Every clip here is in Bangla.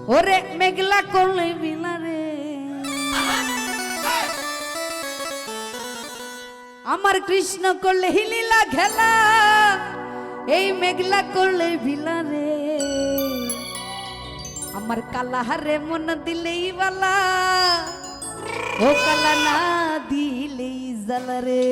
ওরে মেঘলা করলে বিলারে আমার কৃষ্ণ করলে হিলীলা খেলা এই মেঘলা করলে বিলারে আমার কালা হারে মন দিলেই বালা ও কালা না দিলেই জ্বালা রে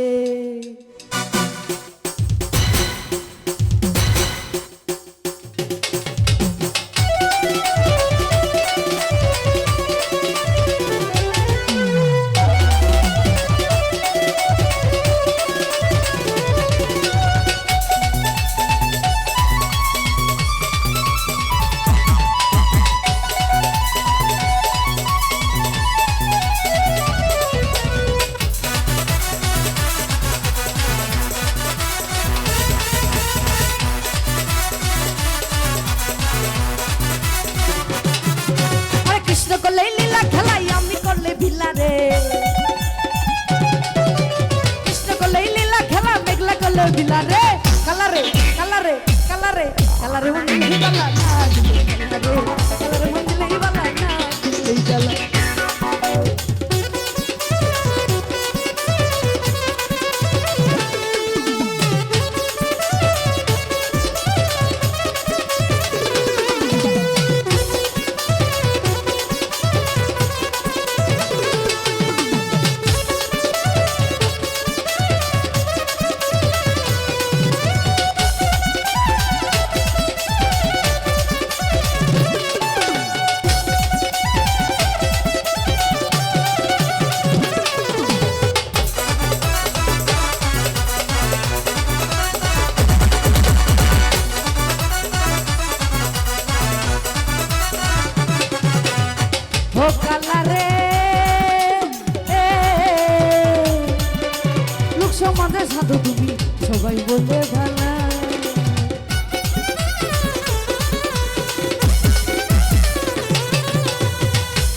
করলে লীলা খেলাই আমি করলে ভিলারে কৃষ্ণ করলে লীলা খেলা মেঘলা করলে ভিলারে কালারে কালারে কালারে কালারে মন্দিলে বালা না কালারে মন্দিলে বালা না এই জ্বালা ও কালারে লোক সমাজে সাধু তুমি সবাই বলে ভালা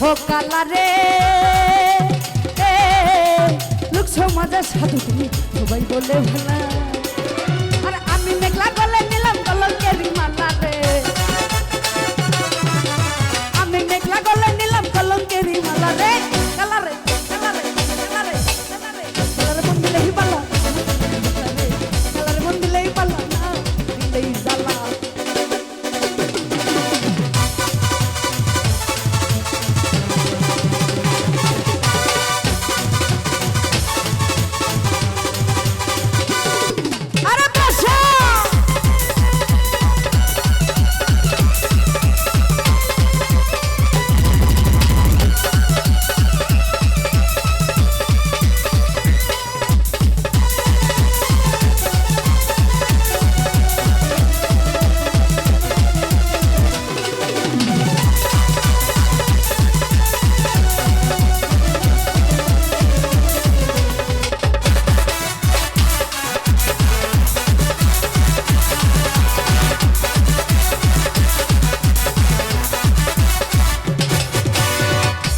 ও কালারে লোক সমাজে সাধু তুমি সবাই বলে ভালা আর আমি মেঘলা গলে নিলাম কলঙ্কের মালা রে আমি মেঘলা গলে নিলাম কলঙ্কের মালা রে কালারে কালারে কালারে কালারে কালারে মন দিলেই বালা কালারে মন দিলেই বালা না দিলেই জ্বালা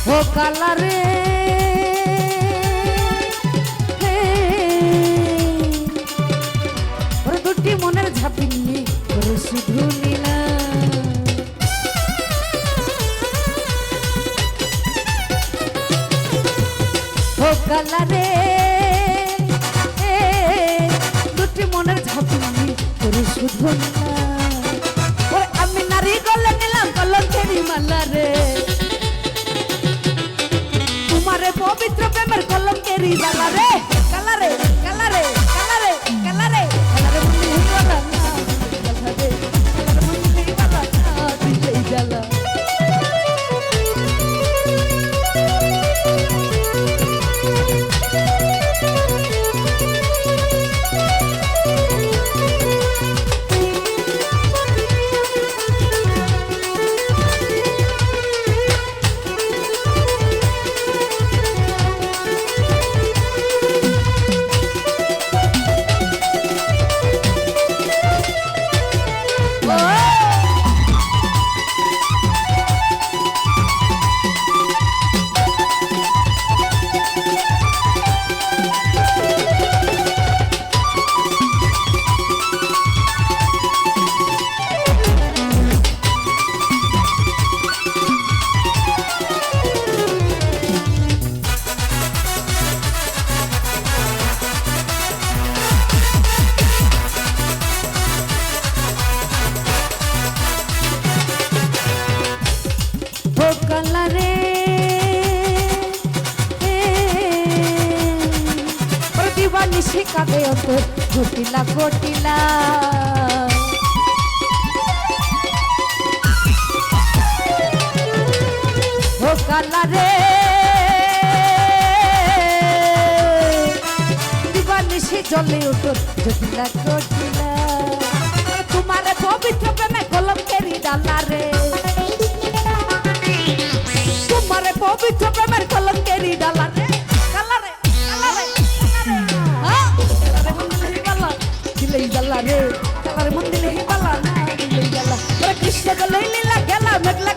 ও কালারে ওর দুটি মনের ঝাঁপি নিয়ে ওর শুধু নীলা ও কালারে দুটি মনের ঝাঁপি নিয়ে ওর শুধু নীলা ওরে আমি নারী গলে নিলাম কলঙ্কের মালা রে তোমারে পবিত্র প্রেমের কলঙ্কেরি বালা রে কালারে কালারে কালারে কালারে কালারে মন্দিরে বালা না কালারে কালারে মন্দিরে বালা না দিলেই জ্বালা ও কালারে দিবানি শিখাবে অন্তর ঘটিলা ঘটিলা ও কালারে দিবানিশি জলে উঠোর ঘটিলা ঘটিলা তোমারে পবিত্র প্রেমে কলঙ্কেরি ডালা রে তোমারে পবিত্র প্রেমের কলঙ্কেরি ডালা রে কালারে কালারে দিলেই জ্বালা রে কালারে মন দিলেই বালা না দিলেই জ্বালা কৃষ্ণ গেল লীলা গেলা মেঘলা